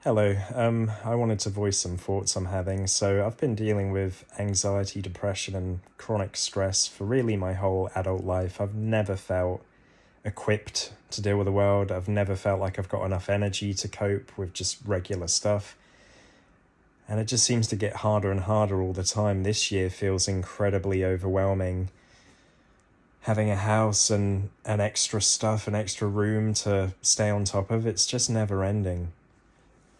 Hello. I wanted to voice some thoughts I'm having. So, I've been dealing with anxiety, depression, and chronic stress for really my whole adult life. I've never felt equipped to deal with the world. I've never felt like I've got enough energy to cope with just regular stuff. And it just seems to get harder and harder all the time. This year feels incredibly overwhelming. Having a house and extra stuff, an extra room to stay on top of, it's just never ending.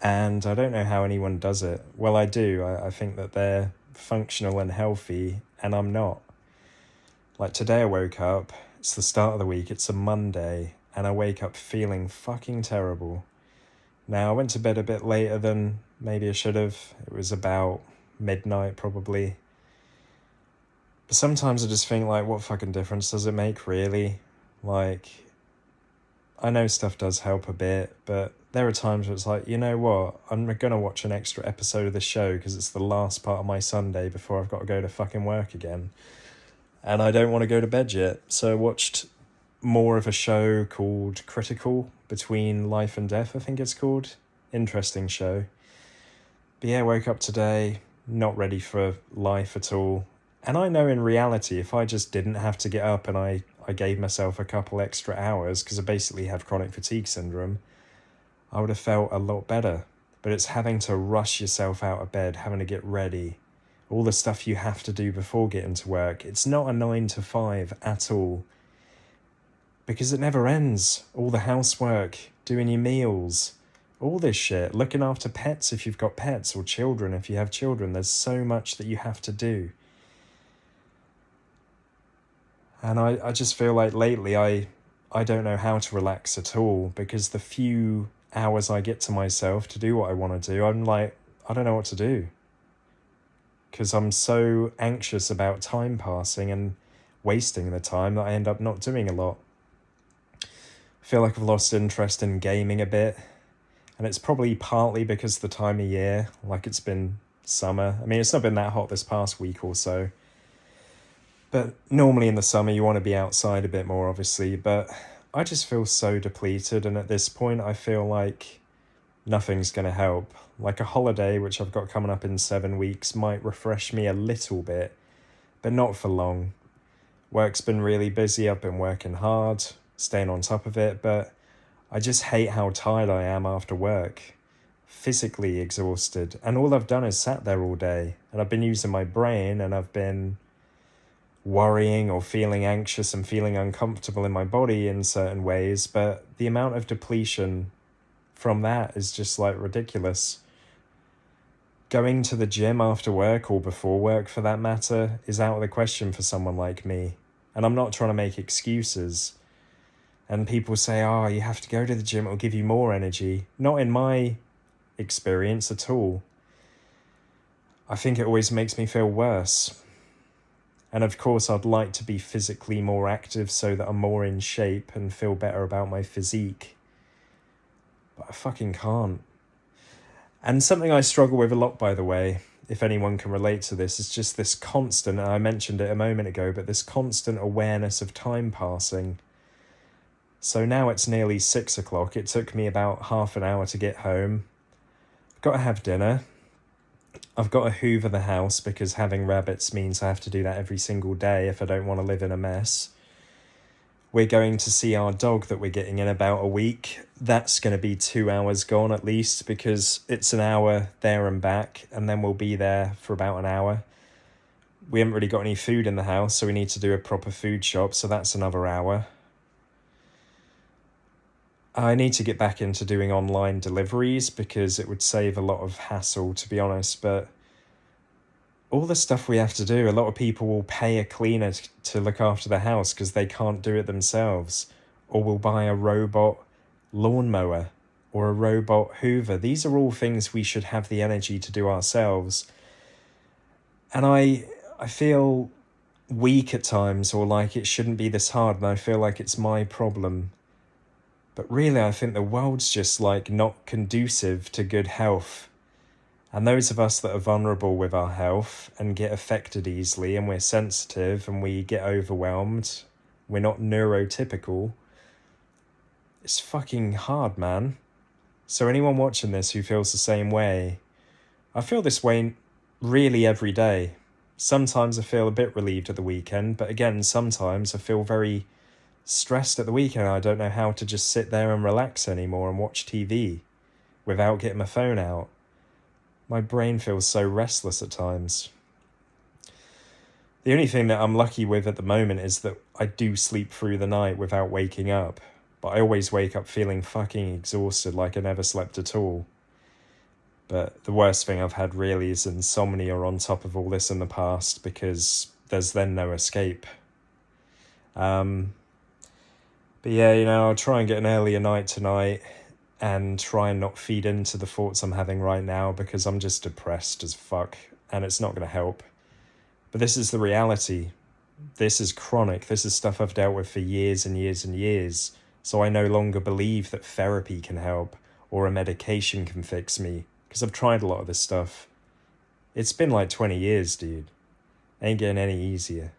And I don't know how anyone does it. Well, I do. I think that they're functional and healthy, and I'm not. Like today, I woke up, it's the start of the week, it's a Monday, and I wake up feeling fucking terrible. Now, I went to bed a bit later than maybe I should have. It was about midnight, probably. But sometimes I just think, like, what fucking difference does it make, really? Like, I know stuff does help a bit, but there are times where it's like, you know what, I'm going to watch an extra episode of the show because it's the last part of my Sunday before I've got to go to fucking work again. And I don't want to go to bed yet. So I watched more of a show called Critical, Between Life and Death, I think it's called. Interesting show. But yeah, I woke up today, not ready for life at all. And I know in reality, if I just didn't have to get up and I gave myself a couple extra hours, because I basically have chronic fatigue syndrome, I would have felt a lot better. But it's having to rush yourself out of bed, having to get ready, all the stuff you have to do before getting to work. It's not a 9 to 5 at all. Because it never ends. All the housework, doing your meals, all this shit, looking after pets if you've got pets, or children if you have children. There's so much that you have to do. And I just feel like lately I don't know how to relax at all, because the few hours I get to myself to do what I want to do, I'm like, I don't know what to do. Because I'm so anxious about time passing and wasting the time that I end up not doing a lot. I feel like I've lost interest in gaming a bit. And it's probably partly because of the time of year, like it's been summer. I mean, it's not been that hot this past week or so. But normally in the summer you want to be outside a bit more, obviously. But I just feel so depleted, and at this point I feel like nothing's going to help. Like a holiday, which I've got coming up in 7 weeks, might refresh me a little bit, but not for long. Work's been really busy, I've been working hard, staying on top of it, but I just hate how tired I am after work. Physically exhausted, and all I've done is sat there all day, and I've been using my brain, and I've been worrying or feeling anxious and feeling uncomfortable in my body in certain ways, but the amount of depletion from that is just like ridiculous. Going to the gym after work, or before work for that matter, is out of the question for someone like me. And I'm not trying to make excuses. And people say, oh, you have to go to the gym, it'll give you more energy. Not in my experience at all. I think it always makes me feel worse. And of course, I'd like to be physically more active so that I'm more in shape and feel better about my physique. But I fucking can't. And something I struggle with a lot, by the way, if anyone can relate to this, is just this constant, and I mentioned it a moment ago, but this constant awareness of time passing. So now it's nearly 6 o'clock. It took me about half an hour to get home. I've got to have dinner. I've got to hoover the house, because having rabbits means I have to do that every single day if I don't want to live in a mess. We're going to see our dog that we're getting in about a week. That's going to be 2 hours gone at least, because it's an hour there and back, and then we'll be there for about an hour. We haven't really got any food in the house, so we need to do a proper food shop, so that's another hour. I need to get back into doing online deliveries, because it would save a lot of hassle, to be honest, but all the stuff we have to do, a lot of people will pay a cleaner to look after the house because they can't do it themselves, or will buy a robot lawnmower or a robot hoover. These are all things we should have the energy to do ourselves. And I feel weak at times, or like it shouldn't be this hard, and I feel like it's my problem. But really, I think the world's just like not conducive to good health. And those of us that are vulnerable with our health and get affected easily, and we're sensitive and we get overwhelmed, we're not neurotypical, it's fucking hard, man. So anyone watching this who feels the same way, I feel this way really every day. Sometimes I feel a bit relieved at the weekend, but again, sometimes I feel very stressed at the weekend. I don't know how to just sit there and relax anymore and watch TV without getting my phone out. My brain feels so restless at times. The only thing that I'm lucky with at the moment is that I do sleep through the night without waking up, but I always wake up feeling fucking exhausted, like I never slept at all. But the worst thing I've had really is insomnia on top of all this in the past, because there's then no escape. But yeah, I'll try and get an earlier night tonight and try and not feed into the thoughts I'm having right now, because I'm just depressed as fuck and it's not going to help. But this is the reality. This is chronic. This is stuff I've dealt with for years and years and years. So I no longer believe that therapy can help or a medication can fix me, because I've tried a lot of this stuff. It's been like 20 years, dude. Ain't getting any easier.